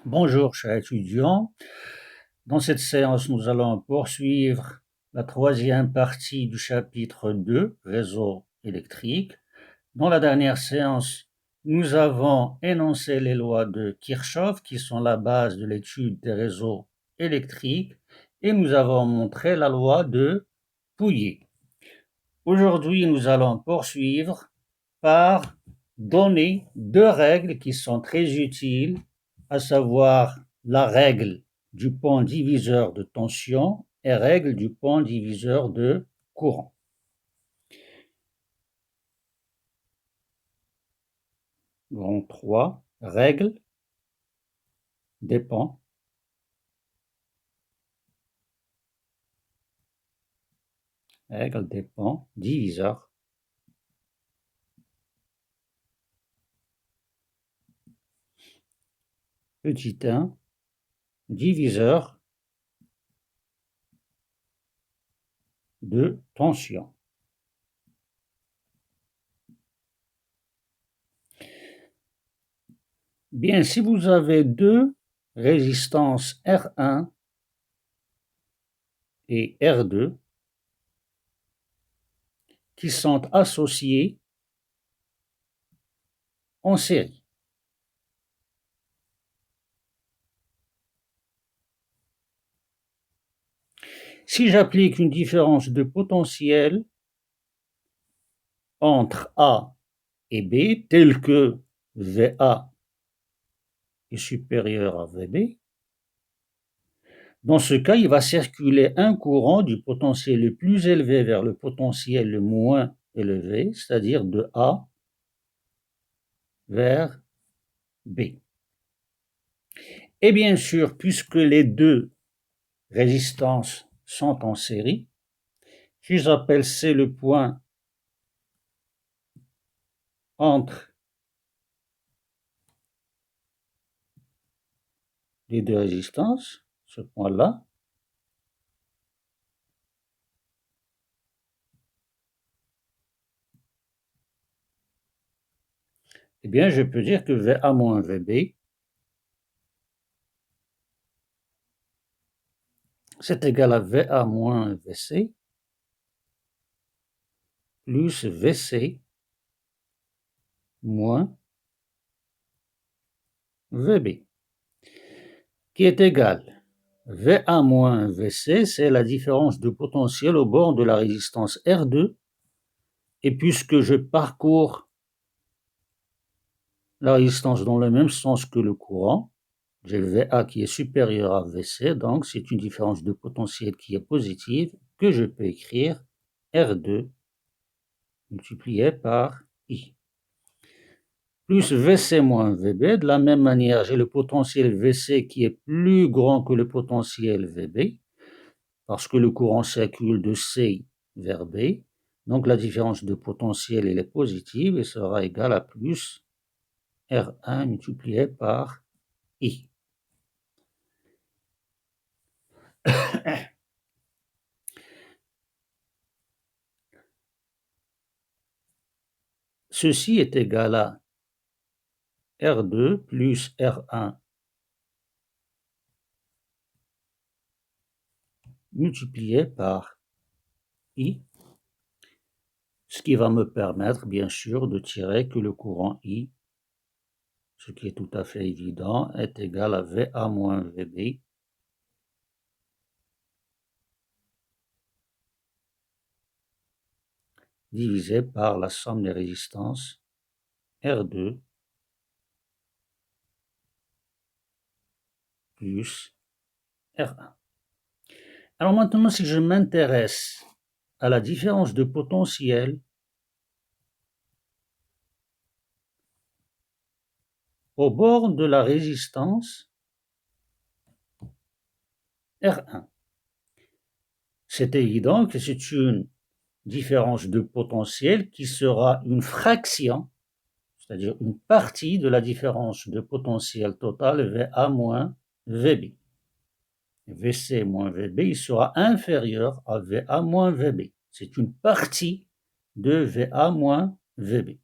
Bonjour, chers étudiants. Dans cette séance, nous allons poursuivre la troisième partie du chapitre 2, réseau électrique. Dans la dernière séance, nous avons énoncé les lois de Kirchhoff, qui sont la base de l'étude des réseaux électriques, et nous avons montré la loi de Pouillet. Aujourd'hui, nous allons poursuivre par donner deux règles qui sont très utiles, à savoir la règle du point diviseur de tension et règle du point diviseur de courant. Donc, 3 règles dépend diviseur petit 1 diviseur de tension. Bien, si vous avez deux résistances R1 et R2 qui sont associées en série, si j'applique une différence de potentiel entre A et B, telle que VA est supérieur à VB, dans ce cas, il va circuler un courant du potentiel le plus élevé vers le potentiel le moins élevé, c'est-à-dire de A vers B. Et bien sûr, puisque les deux résistances sont en série, si j'appelle C le point entre les deux résistances, ce point-là, eh bien, je peux dire que VA moins VB, c'est égal à VA moins VC plus VC moins VB, qui est égal VA moins VC, c'est la différence de potentiel au bord de la résistance R2, et puisque je parcours la résistance dans le même sens que le courant, j'ai le VA qui est supérieur à VC, donc c'est une différence de potentiel qui est positive, que je peux écrire R2 multiplié par I. Plus VC moins VB, de la même manière, j'ai le potentiel VC qui est plus grand que le potentiel VB, parce que le courant circule de C vers B, donc la différence de potentiel elle est positive et sera égale à plus R1 multiplié par I. Ceci est égal à R2 plus R1 multiplié par I, ce qui va me permettre bien sûr de tirer que le courant I, ce qui est tout à fait évident, est égal à VA moins VB divisé par la somme des résistances R2 plus R1. Alors maintenant, si je m'intéresse à la différence de potentiel au bord de la résistance R1, c'est évident que c'est une différence de potentiel qui sera une fraction, c'est-à-dire une partie de la différence de potentiel total VA moins VB. VC moins VB, il sera inférieur à VA moins VB. C'est une partie de VA moins VB.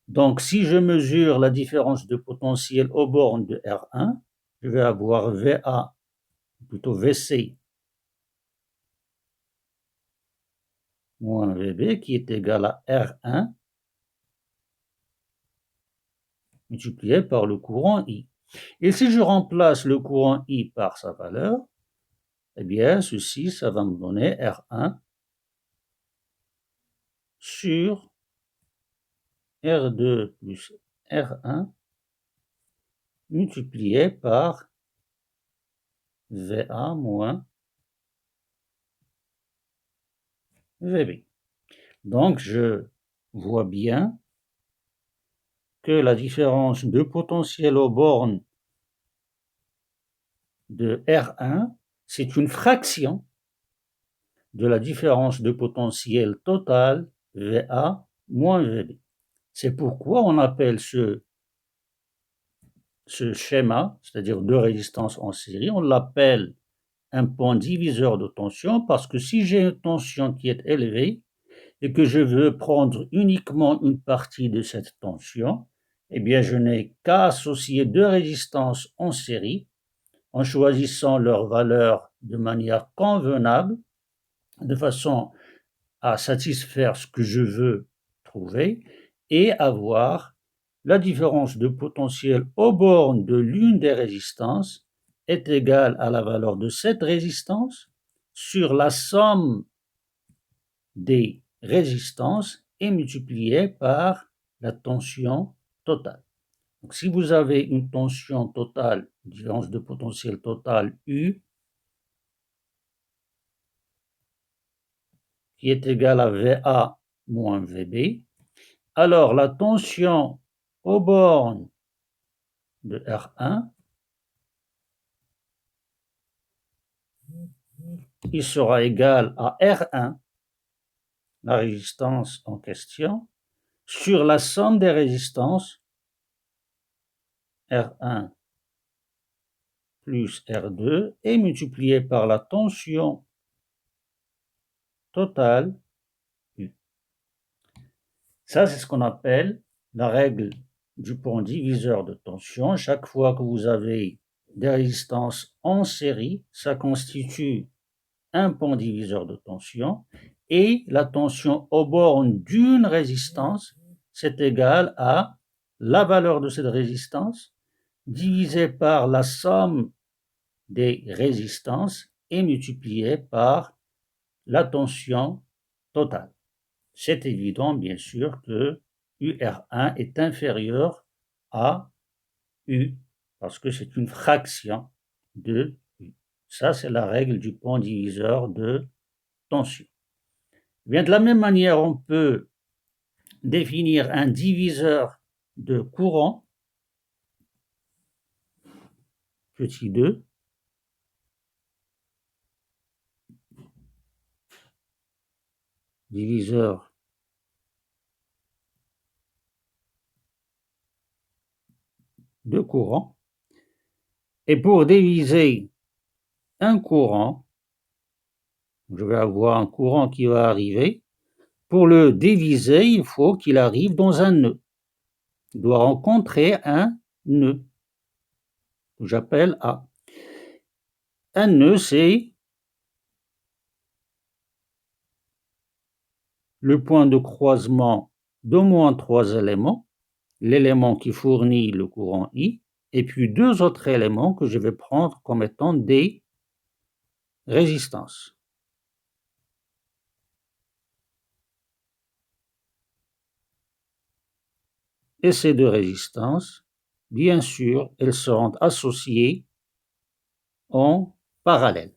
Donc, si je mesure la différence de potentiel aux bornes de R1, je vais avoir VA, plutôt VC, moins VB, qui est égal à R1, multiplié par le courant I. Et si je remplace le courant I par sa valeur, eh bien, ceci, ça va me donner R1 sur R2 plus R1 multiplié par VA moins VB. Donc, je vois bien que la différence de potentiel aux bornes de R1, c'est une fraction de la différence de potentiel total VA moins VB. C'est pourquoi on appelle ce schéma, c'est-à-dire deux résistances en série, on l'appelle un point diviseur de tension, parce que si j'ai une tension qui est élevée et que je veux prendre uniquement une partie de cette tension, eh bien je n'ai qu'à associer deux résistances en série en choisissant leur valeur de manière convenable, de façon à satisfaire ce que je veux trouver et avoir la différence de potentiel aux bornes de l'une des résistances est égale à la valeur de cette résistance sur la somme des résistances et multipliée par la tension totale. Donc, si vous avez une tension totale, différence de potentiel totale U, qui est égale à VA moins VB, alors la tension aux bornes de R1, il sera égal à R1, la résistance en question, sur la somme des résistances R1 plus R2 et multiplié par la tension totale U. Ça, c'est ce qu'on appelle la règle du point diviseur de tension. Chaque fois que vous avez des résistances en série, ça constitue un point diviseur de tension, et la tension aux bornes d'une résistance, c'est égal à la valeur de cette résistance divisée par la somme des résistances et multipliée par la tension totale. C'est évident, bien sûr, que UR1 est inférieur à U, parce que c'est une fraction de U. Ça, c'est la règle du point diviseur de tension. Bien, de la même manière, on peut définir un diviseur de courant, petit 2, diviseur de courant. Et pour diviser un courant, je vais avoir un courant qui va arriver. Pour le diviser, il faut qu'il arrive dans un nœud. Il doit rencontrer un nœud que j'appelle A. Un nœud, c'est le point de croisement d'au moins 3 éléments, l'élément qui fournit le courant I, et puis deux autres éléments que je vais prendre comme étant des résistances. Et ces deux résistances, bien sûr, elles seront associées en parallèle.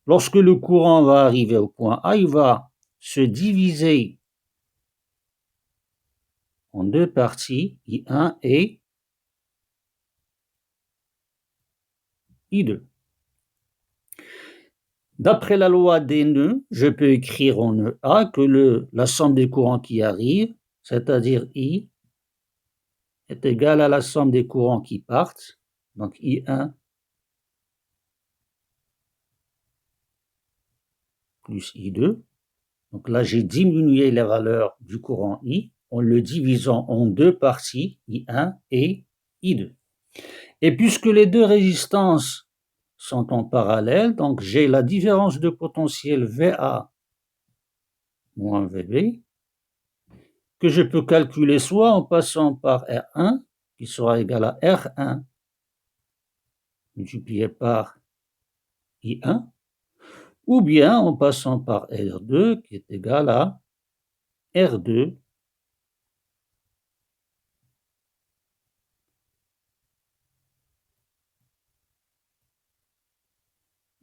Lorsque le courant va arriver au point A, il va se diviser en deux parties, I1 et I2. D'après la loi des nœuds, je peux écrire en nœud A que la somme des courants qui arrivent, c'est-à-dire I, est égale à la somme des courants qui partent, donc I1 plus I2. Donc là, j'ai diminué les valeurs du courant I en le divisant en deux parties, I1 et I2. Et puisque les deux résistances sont en parallèle, donc j'ai la différence de potentiel VA moins VB, que je peux calculer soit en passant par R1, qui sera égal à R1 multiplié par I1, ou bien en passant par R2, qui est égal à R2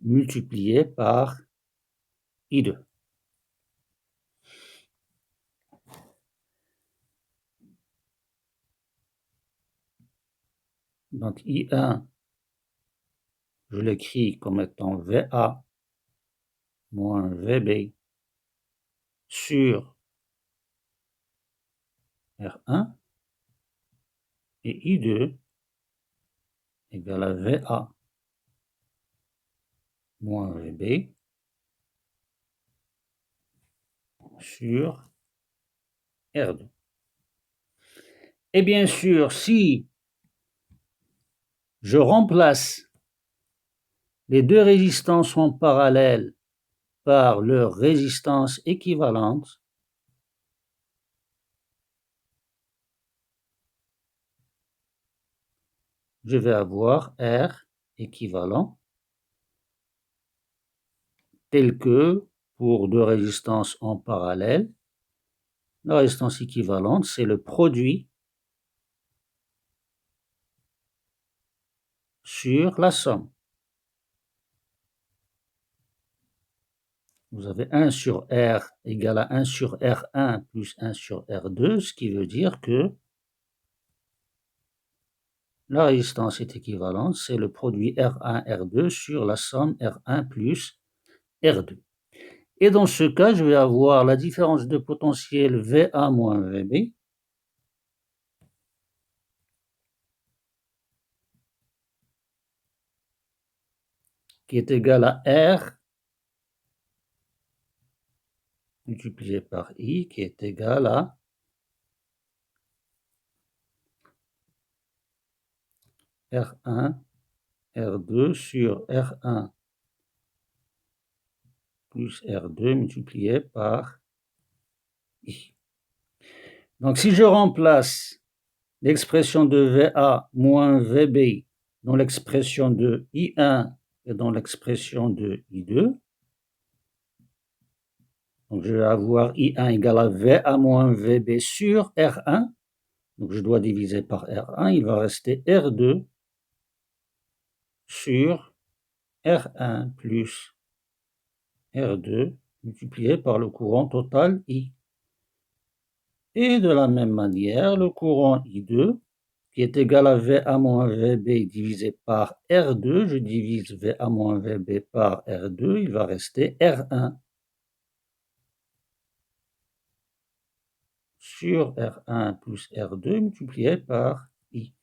multiplié par I2. Donc I1, je l'écris comme étant VA moins VB sur R1 et I2 égale à VA moins VB sur R2. Et bien sûr, si je remplace les deux résistances en parallèle par leur résistance équivalente, je vais avoir R équivalent tel que pour deux résistances en parallèle, la résistance équivalente, c'est le produit sur la somme. Vous avez 1 sur R égale à 1 sur R1 plus 1 sur R2, ce qui veut dire que la résistance est équivalente, c'est le produit R1, R2 sur la somme R1 plus R2. Et dans ce cas, je vais avoir la différence de potentiel VA moins VB qui est égal à R multiplié par I qui est égal à R1, R2 sur R1 plus R2 multiplié par I. Donc si je remplace l'expression de VA moins VB dans l'expression de I1 et dans l'expression de I2, donc je vais avoir I1 égale à VA moins VB sur R1, donc je dois diviser par R1, il va rester R2 sur R1 plus R2 multiplié par le courant total I. Et de la même manière, le courant I2, qui est égal à VA moins VB divisé par R2, je divise VA moins VB par R2, il va rester R1 sur R1 plus R2 multiplié par I.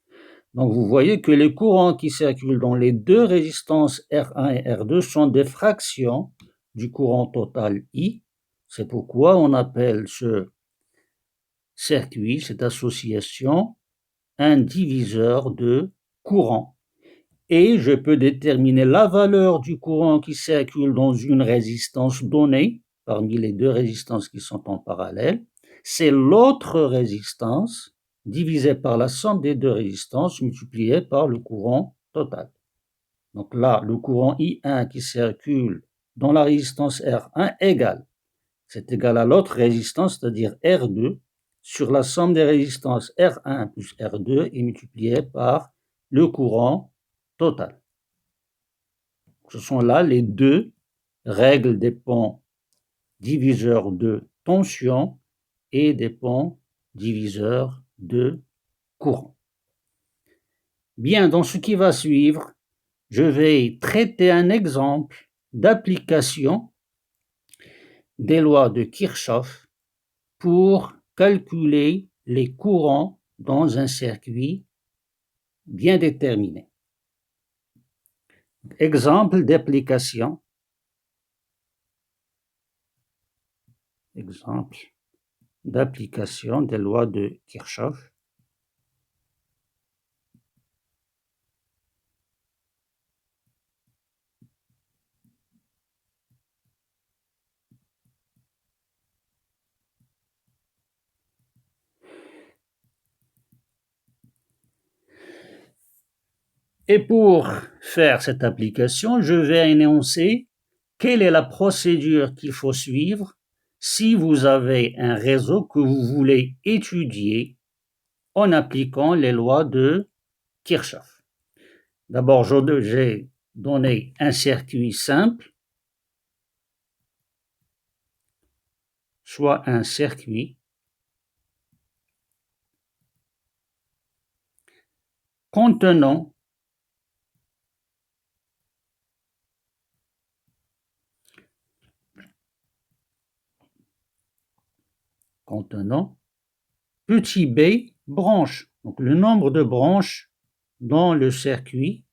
Donc vous voyez que les courants qui circulent dans les deux résistances R1 et R2 sont des fractions du courant total I. C'est pourquoi on appelle ce circuit, cette association, un diviseur de courant. Et je peux déterminer la valeur du courant qui circule dans une résistance donnée, parmi les deux résistances qui sont en parallèle. C'est l'autre résistance divisée par la somme des deux résistances multipliée par le courant total. Donc là, le courant I1 qui circule dans la résistance R1 c'est égal à l'autre résistance, c'est-à-dire R2, sur la somme des résistances R1 plus R2 et multiplié par le courant total. Ce sont là les deux règles des ponts diviseurs de tension et des ponts diviseurs de courant. Bien, dans ce qui va suivre, je vais traiter un exemple d'application des lois de Kirchhoff pour calculer les courants dans un circuit bien déterminé. Exemple d'application. Exemple d'application des lois de Kirchhoff. Et pour faire cette application, je vais énoncer quelle est la procédure qu'il faut suivre si vous avez un réseau que vous voulez étudier en appliquant les lois de Kirchhoff. D'abord, j'ai donné un circuit simple, soit un circuit contenant petit b branches. Donc le nombre de branches dans le circuit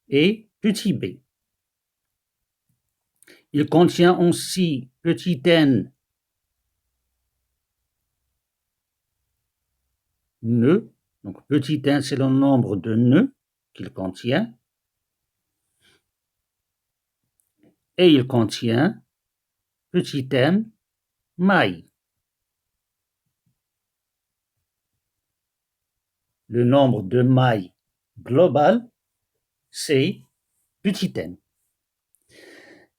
est petit b. Il contient aussi petit n nœuds. Donc petit n, c'est le nombre de nœuds qu'il contient. Et il contient petit m mailles. Le nombre de mailles global, c'est petit n.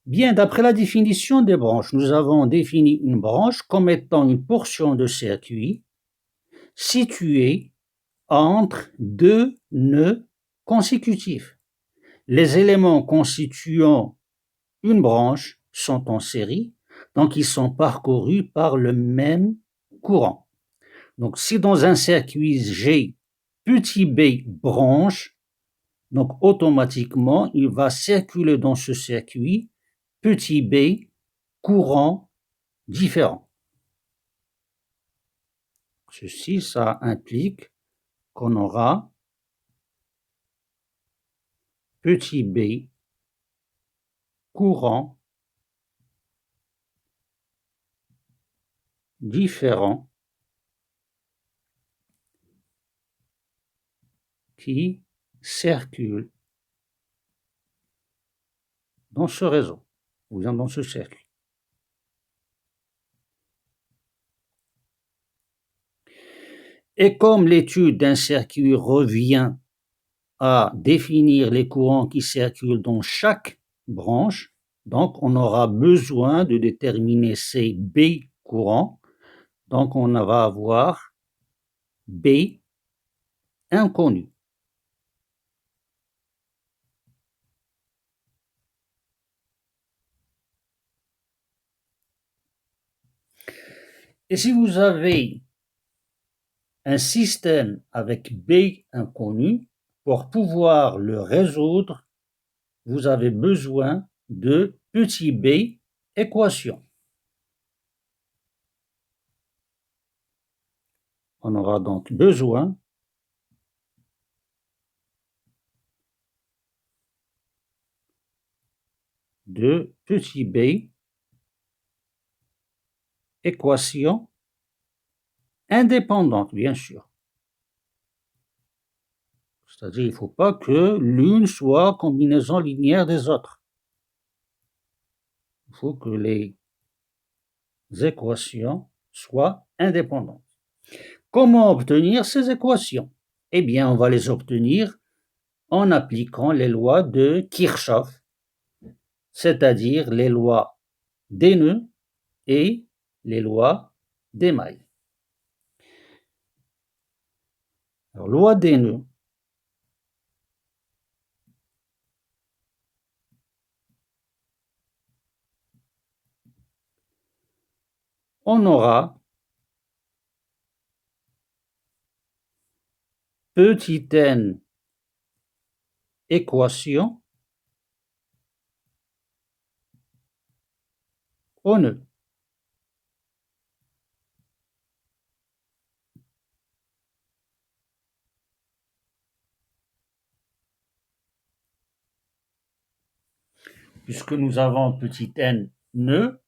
Bien, d'après la définition des branches, nous avons défini une branche comme étant une portion de circuit située entre deux nœuds consécutifs. Les éléments constituant une branche sont en série, donc ils sont parcourus par le même courant. Donc si dans un circuit j'ai petit b branche, donc automatiquement il va circuler dans ce circuit petit b courant différent. Ceci, ça implique qu'on aura petit b courant différent qui circulent dans ce réseau, ou bien dans ce circuit. Et comme l'étude d'un circuit revient à définir les courants qui circulent dans chaque branche, donc on aura besoin de déterminer ces B courants. Donc on va avoir B inconnu. Et si vous avez un système avec B inconnu, pour pouvoir le résoudre, vous avez besoin de petit b équation. On aura donc besoin de petit b équation indépendante, bien sûr. C'est-à-dire, il ne faut pas que l'une soit combinaison linéaire des autres. Il faut que les équations soient indépendantes. Comment obtenir ces équations? Eh bien, on va les obtenir en appliquant les lois de Kirchhoff, c'est-à-dire les lois des nœuds et les lois des mailles. Alors, loi des nœuds. On aura petit n équation au nœud. Puisque nous avons petit n nœuds,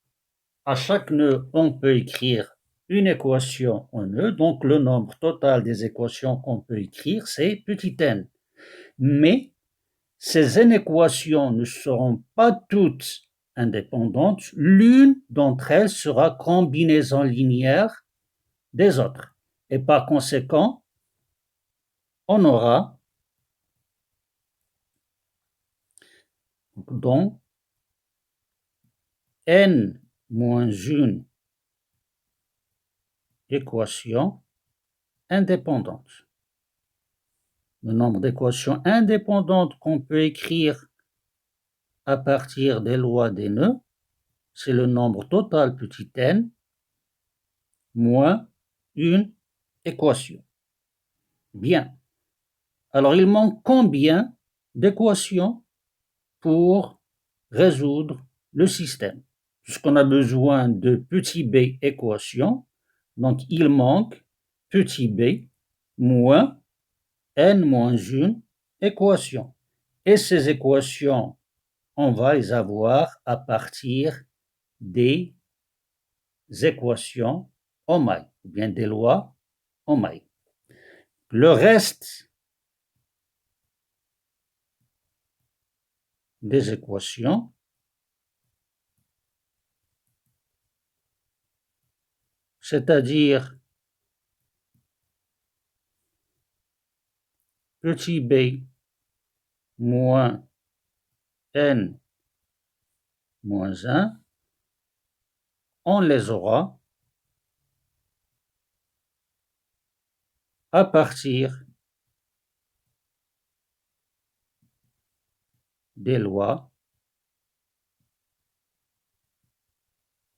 à chaque nœud, on peut écrire une équation en nœud, donc le nombre total des équations qu'on peut écrire, c'est petit n. Mais ces inéquations ne seront pas toutes indépendantes, l'une d'entre elles sera combinaison linéaire des autres. Et par conséquent, on aura dont n moins une équation indépendante. Le nombre d'équations indépendantes qu'on peut écrire à partir des lois des nœuds, c'est le nombre total petit n moins une équation. Bien. Alors, il manque combien d'équations pour résoudre le système? Puisqu'on a besoin de petit b équations, donc il manque petit b moins n moins une équation. Et ces équations, on va les avoir à partir des équations Ohmai, ou bien des lois Ohmai. Le reste des équations c'est-à-dire petit b moins n moins 1, on les aura à partir des lois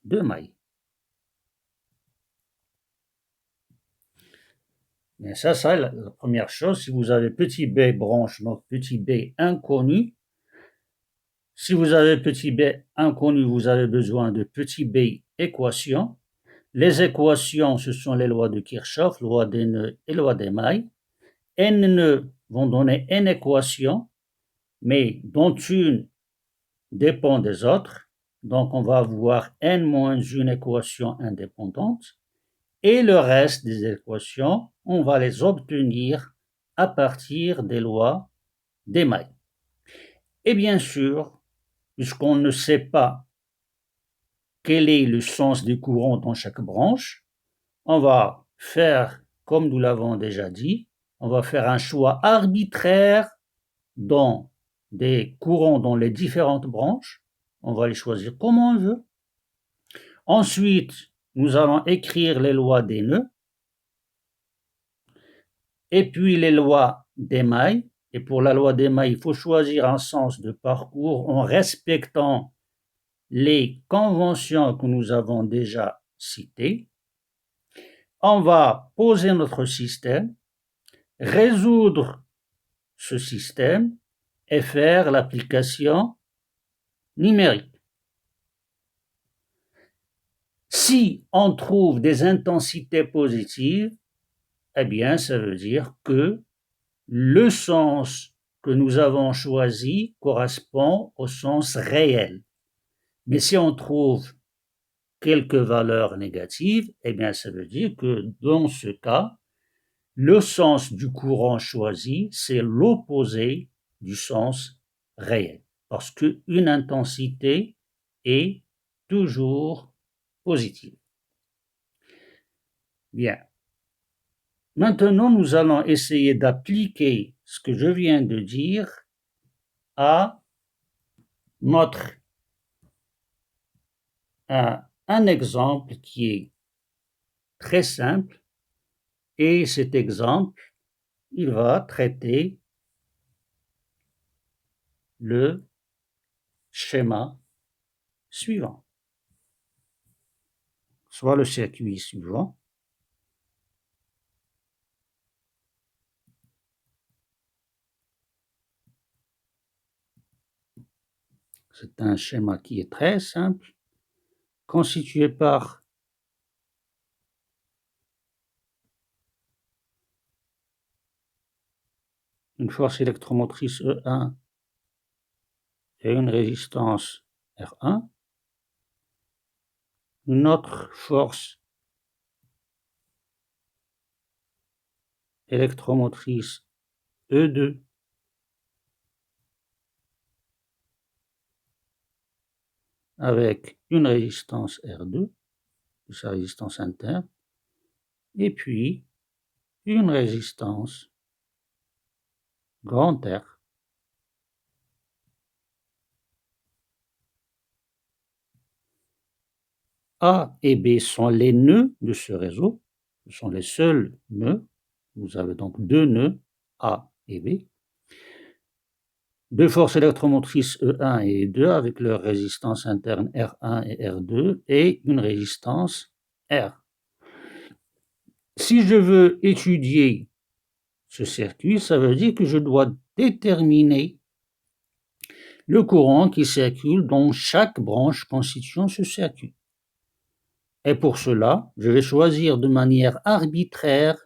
de May. Mais ça, la première chose, si vous avez petit b branche, donc petit b inconnu, si vous avez petit b inconnu, vous avez besoin de petit b équation. Les équations, ce sont les lois de Kirchhoff, loi des nœuds et loi des mailles. N nœuds vont donner n équations, mais dont une dépend des autres. Donc, on va avoir n moins une équation indépendante. Et le reste des équations, on va les obtenir à partir des lois des mailles. Et bien sûr, puisqu'on ne sait pas quel est le sens des courants dans chaque branche, on va faire, comme nous l'avons déjà dit, on va faire un choix arbitraire dans des courants dans les différentes branches. On va les choisir comme on veut. Ensuite, nous allons écrire les lois des nœuds et puis les lois des mailles. Et pour la loi des mailles, il faut choisir un sens de parcours en respectant les conventions que nous avons déjà citées. On va poser notre système, résoudre ce système et faire l'application numérique. Si on trouve des intensités positives, eh bien, ça veut dire que le sens que nous avons choisi correspond au sens réel. Mais si on trouve quelques valeurs négatives, eh bien, ça veut dire que dans ce cas, le sens du courant choisi, c'est l'opposé du sens réel, parce qu'une intensité est toujours positive. Bien. Maintenant, nous allons essayer d'appliquer ce que je viens de dire à un exemple qui est très simple, et cet exemple, il va traiter le schéma suivant, soit le circuit suivant. C'est un schéma qui est très simple, constitué par une force électromotrice E1 et une résistance R1, une autre force électromotrice E2 avec une résistance R2, sa résistance interne, et puis une résistance grand R A et B sont les nœuds de ce réseau, ce sont les seuls nœuds. Vous avez donc deux nœuds, A et B. Deux forces électromotrices E1 et E2 avec leur résistance interne R1 et R2 et une résistance R. Si je veux étudier ce circuit, ça veut dire que je dois déterminer le courant qui circule dans chaque branche constituant ce circuit. Et pour cela, je vais choisir de manière arbitraire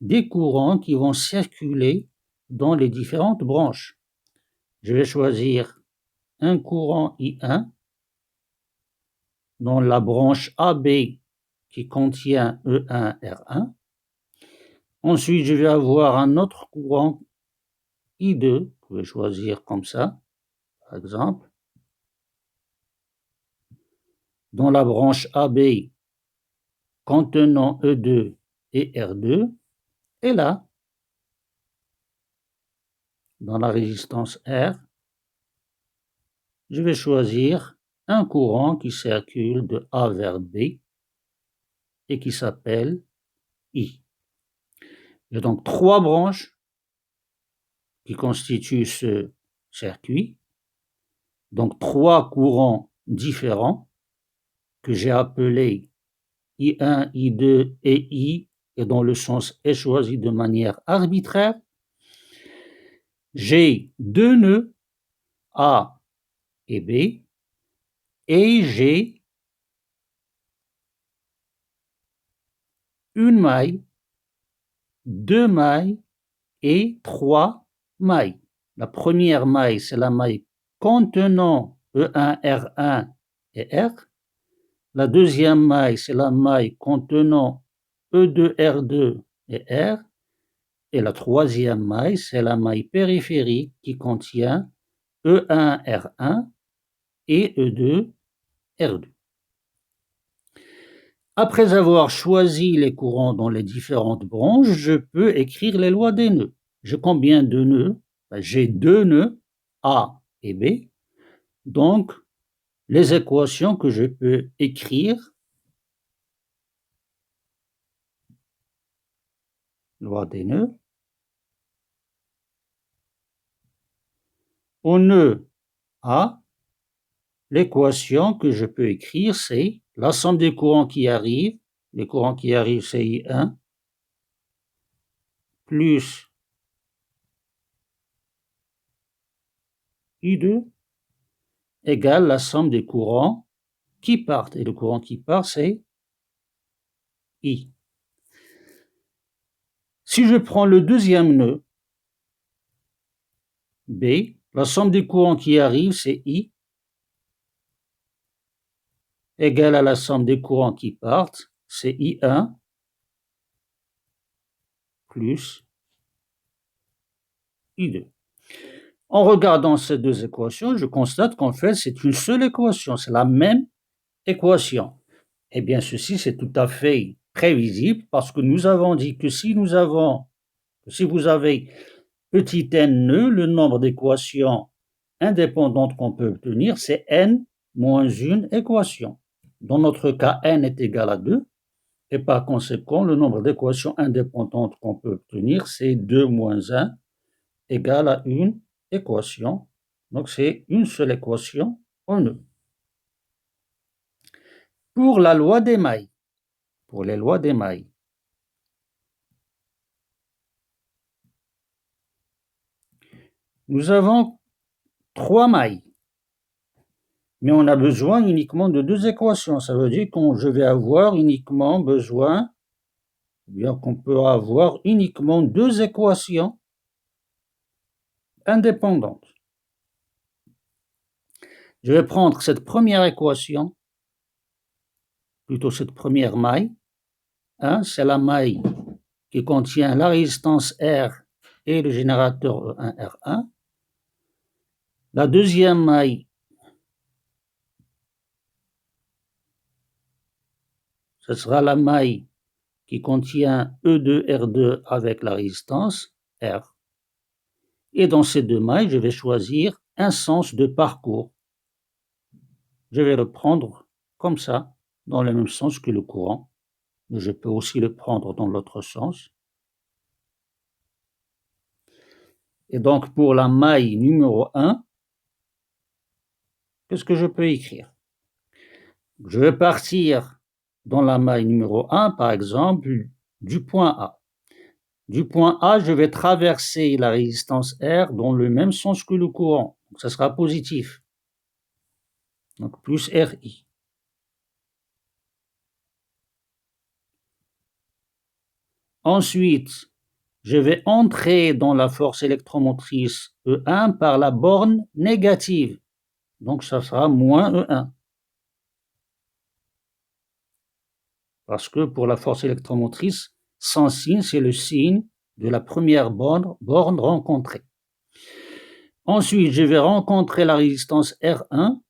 des courants qui vont circuler dans les différentes branches. Je vais choisir un courant I1 dans la branche AB qui contient E1, R1. Ensuite, je vais avoir un autre courant I2, je vais choisir comme ça, par exemple, dans la branche AB contenant E2 et R2, et là, dans la résistance R, je vais choisir un courant qui circule de A vers B et qui s'appelle I. J'ai donc trois branches qui constituent ce circuit, donc trois courants différents que j'ai appelés I1, I2 et I, et dont le sens est choisi de manière arbitraire. J'ai deux nœuds, A et B, et j'ai une maille, deux mailles et trois mailles. La première maille, c'est la maille contenant E1, R1 et R. La deuxième maille, c'est la maille contenant E2, R2 et R. Et la troisième maille, c'est la maille périphérique qui contient E1, R1 et E2, R2. Après avoir choisi les courants dans les différentes branches, je peux écrire les lois des nœuds. J'ai combien de nœuds? J'ai deux nœuds, A et B. Donc, les équations que je peux écrire, loi des nœuds, au nœud A, l'équation que je peux écrire, c'est la somme des courants qui arrivent. Les courants qui arrivent, c'est I1 plus I2 égale la somme des courants qui partent. Et le courant qui part, c'est I. Si je prends le deuxième nœud, B, la somme des courants qui arrivent, c'est I, égale à la somme des courants qui partent, c'est I1 plus I2. En regardant ces deux équations, je constate qu'en fait, c'est une seule équation, c'est la même équation. Eh bien, ceci, c'est tout à fait prévisible parce que nous avons dit que si vous avez petit n nœuds, le nombre d'équations indépendantes qu'on peut obtenir, c'est n moins une équation. Dans notre cas, n est égal à 2, et par conséquent, le nombre d'équations indépendantes qu'on peut obtenir, c'est 2 moins 1 égale à une équation. Donc, c'est une seule équation en nœud. Pour la loi des mailles, pour les lois des mailles, nous avons trois mailles, mais on a besoin uniquement de deux équations. Ça veut dire que je vais avoir uniquement besoin, bien qu'on peut avoir uniquement deux équations indépendantes. Je vais prendre cette première équation, plutôt cette première maille. C'est la maille qui contient la résistance R et le générateur E1R1. La deuxième maille, ce sera la maille qui contient E2R2 avec la résistance R. Et dans ces deux mailles, je vais choisir un sens de parcours. Je vais le prendre comme ça. dans le même sens que le courant, mais je peux aussi le prendre dans l'autre sens. Et donc, pour la maille numéro 1, qu'est-ce que je peux écrire? Je vais partir dans la maille numéro 1, par exemple, du point A. Du point A, je vais traverser la résistance R dans le même sens que le courant. Donc, ça sera positif. Donc, plus RI. Ensuite, je vais entrer dans la force électromotrice E1 par la borne négative. Donc, ça sera moins E1. Parce que pour la force électromotrice, sans signe, c'est le signe de la première borne rencontrée. Ensuite, je vais rencontrer la résistance R1.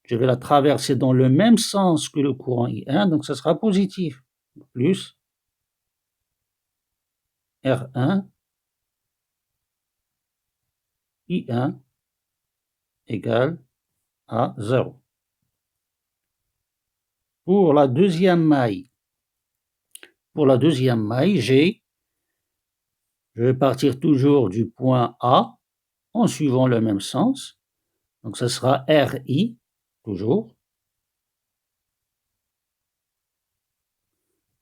Je vais la traverser dans le même sens que le courant I1, donc ça sera positif. Plus R1 I1 égale à 0. Pour la deuxième maille, je vais partir toujours du point A en suivant le même sens. Donc ce sera RI, toujours.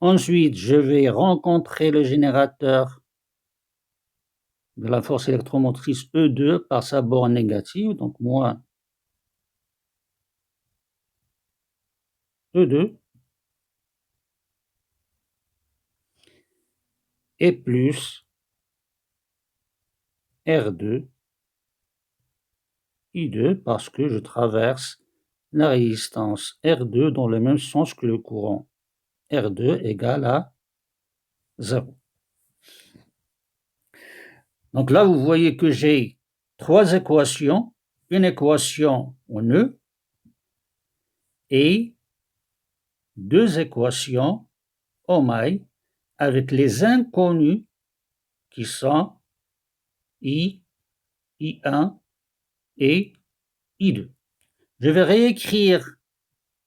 Ensuite, je vais rencontrer le générateur de la force électromotrice E2 par sa borne négative, donc moins E2 et plus R2 I2 parce que je traverse la résistance R2 dans le même sens que le courant R2 égale à 0. Donc là, vous voyez que j'ai trois équations, une équation en E et deux équations en maille avec les inconnus qui sont I, I1 et I2. Je vais réécrire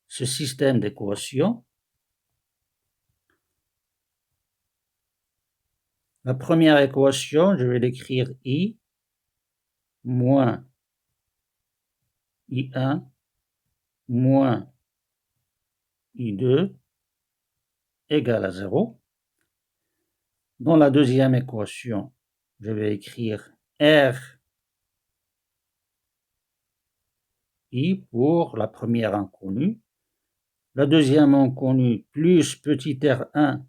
ce système d'équations. La première équation, je vais l'écrire I moins I1 moins I2 égale à 0. Dans la deuxième équation, je vais écrire R I pour la première inconnue. La deuxième inconnue plus petit r1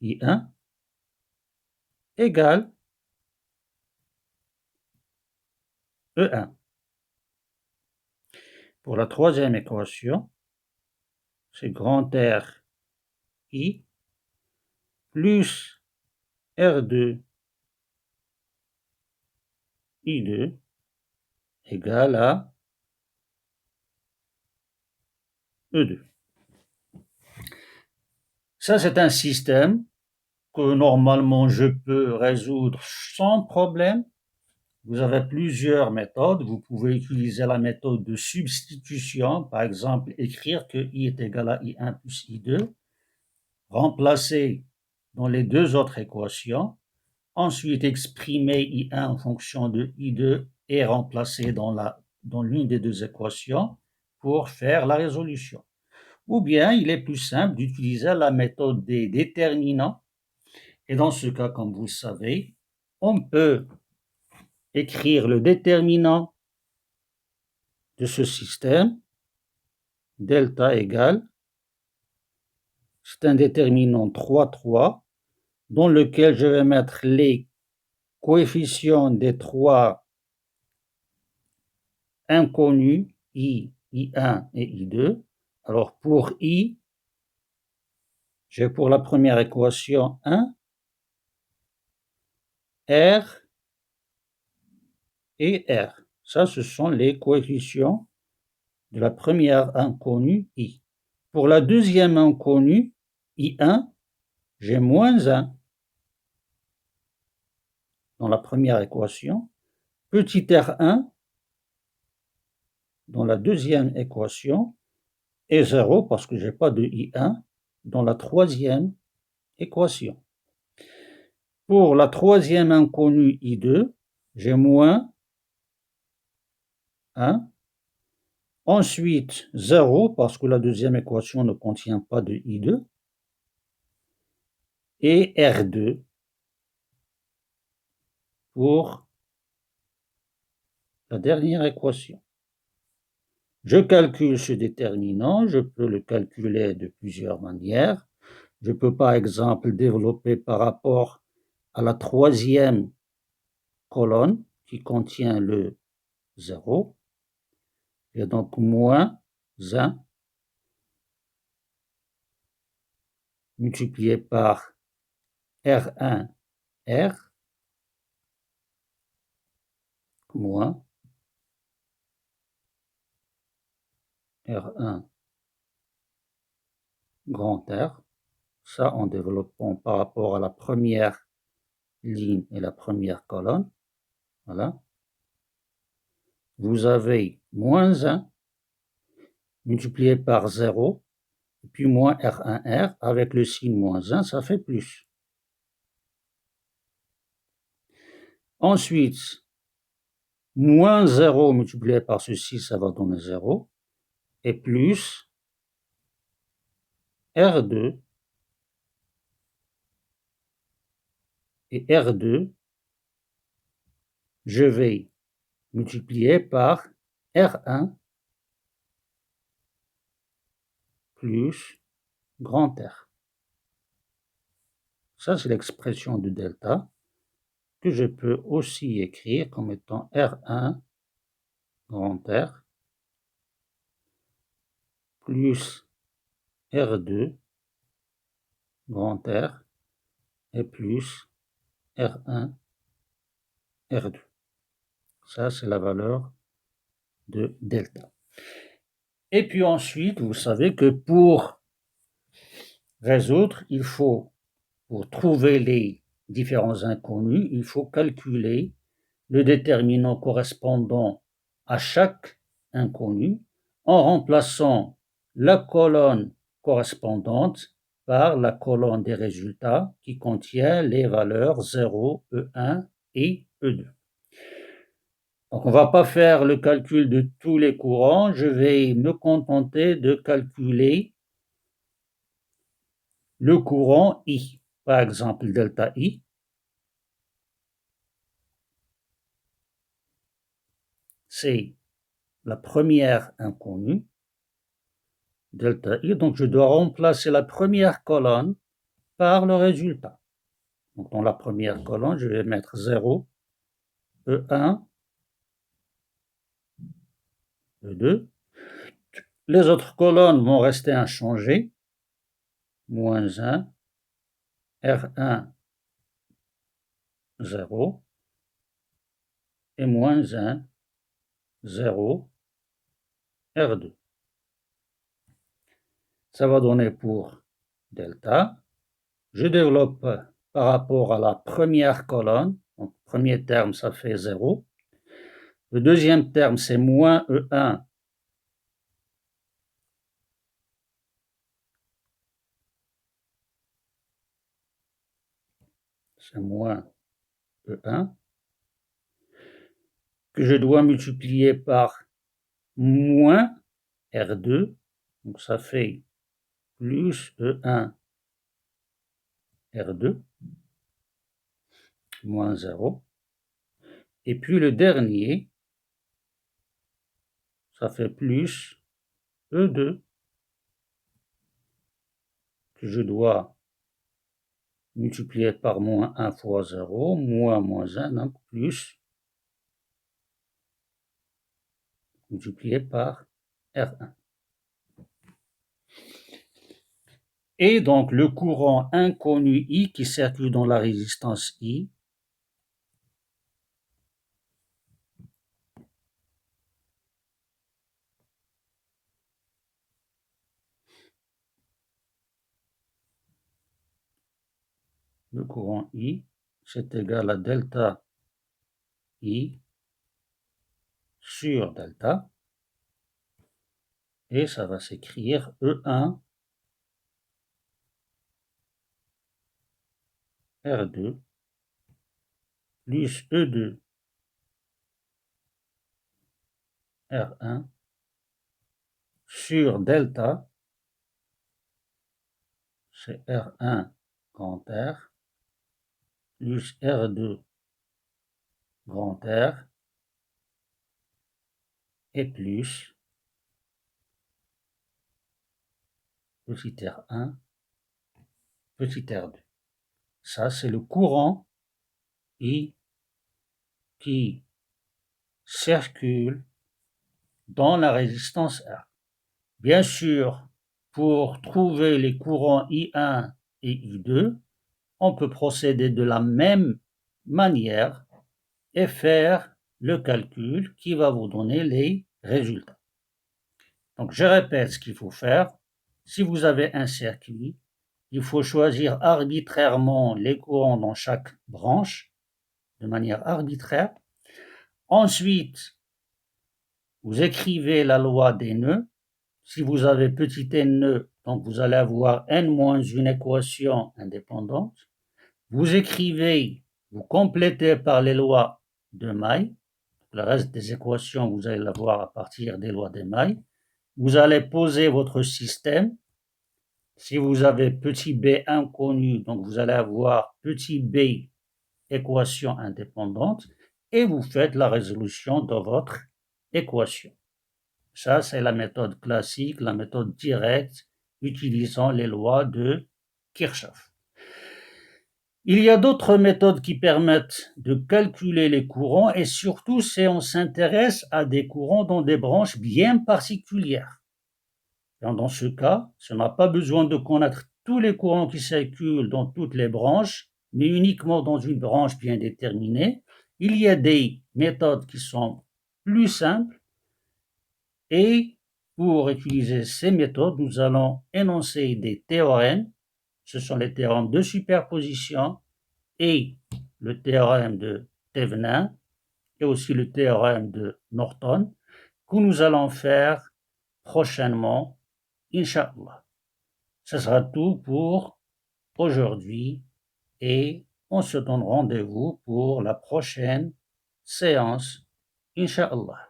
I1 égale E1. Pour la troisième équation, c'est grand R I plus R2 I2 égale à E2. Ça, c'est un système que normalement je peux résoudre sans problème. Vous avez plusieurs méthodes. Vous pouvez utiliser la méthode de substitution, par exemple, écrire que I est égal à I1 plus I2, remplacer dans les deux autres équations, ensuite exprimer I1 en fonction de I2 et remplacer dans l'une des deux équations pour faire la résolution. Ou bien, il est plus simple d'utiliser la méthode des déterminants. Et dans ce cas, comme vous le savez, on peut écrire le déterminant de ce système, delta égale, c'est un déterminant 3, 3, dans lequel je vais mettre les coefficients des trois inconnus, I, I1 et I2. Alors pour I, j'ai pour la première équation 1, R et R. Ça, ce sont les coefficients de la première inconnue I. Pour la deuxième inconnue, I1, j'ai moins 1 dans la première équation. Petit r1 dans la deuxième équation et 0 parce que je n'ai pas de I1 dans la troisième équation. Pour la troisième inconnue I2, j'ai moins 1. Ensuite, 0 parce que la deuxième équation ne contient pas de I2. Et R2 pour la dernière équation. Je calcule ce déterminant, je peux le calculer de plusieurs manières. Je peux par exemple développer par rapport à la troisième colonne qui contient le 0. J'ai donc moins 1 multiplié par R1, R, moins R1, grand R. Ça en développant par rapport à la première ligne et la première colonne. Voilà. Vous avez moins 1 multiplié par 0, et puis moins R1R, avec le signe moins 1, ça fait plus. Ensuite, moins 0 multiplié par ceci, ça va donner 0, et plus R2, et R2, je vais multiplier par R1 plus grand R. Ça, c'est l'expression de delta que je peux aussi écrire comme étant R1 grand R plus R2 grand R et plus R1 R2. Ça, c'est la valeur de delta. Et puis ensuite, vous savez que pour résoudre, il faut, pour trouver les différents inconnus, il faut calculer le déterminant correspondant à chaque inconnu en remplaçant la colonne correspondante par la colonne des résultats qui contient les valeurs 0, E1 et E2. Donc on ne va pas faire le calcul de tous les courants, je vais me contenter de calculer le courant I. Par exemple, delta I, c'est la première inconnue, delta I, donc je dois remplacer la première colonne par le résultat. Donc dans la première colonne, je vais mettre 0, E1, E2. Les autres colonnes vont rester inchangées, moins 1, R1, 0, et moins 1, 0, R2. Ça va donner pour delta. Je développe par rapport à la première colonne. Donc, premier terme, ça fait 0. Le deuxième terme, c'est moins E1. C'est moins E1 que je dois multiplier par moins R2. Donc, ça fait plus E1 R2 moins 0. Et puis le dernier, ça fait plus E2 que je dois multiplier par moins 1 fois 0, moins 1, donc plus multiplié par R1. Et donc le courant inconnu I qui circule dans la résistance I, le courant I, c'est égal à delta I sur delta. et ça va s'écrire E1 R2 plus E2 R1 sur delta, c'est R1 grand R, plus R2 grand R, et plus petit R1, petit R2. Ça, c'est le courant I qui circule dans la résistance R. Bien sûr, pour trouver les courants I1 et I2, on peut procéder de la même manière et faire le calcul qui va vous donner les résultats. Donc, je répète ce qu'il faut faire. Si vous avez un circuit, il faut choisir arbitrairement les courants dans chaque branche, de manière arbitraire. Ensuite, vous écrivez la loi des nœuds. Si vous avez petit n nœuds, donc vous allez avoir n moins une équation indépendante. Vous écrivez, vous complétez par les lois de maille. Le reste des équations, vous allez l'avoir à partir des lois des mailles. Vous allez poser votre système. Si vous avez petit b inconnu, donc vous allez avoir petit b équation indépendante et vous faites la résolution de votre équation. Ça, c'est la méthode classique, la méthode directe utilisant les lois de Kirchhoff. Il y a d'autres méthodes qui permettent de calculer les courants et surtout si on s'intéresse à des courants dans des branches bien particulières. Dans ce cas, on n'a pas besoin de connaître tous les courants qui circulent dans toutes les branches, mais uniquement dans une branche bien déterminée. Il y a des méthodes qui sont plus simples et pour utiliser ces méthodes, nous allons énoncer des théorèmes. Ce sont les théorèmes de superposition et le théorème de Thevenin et aussi le théorème de Norton que nous allons faire prochainement, Inch'Allah. Ce sera tout pour aujourd'hui et on se donne rendez-vous pour la prochaine séance, Inch'Allah.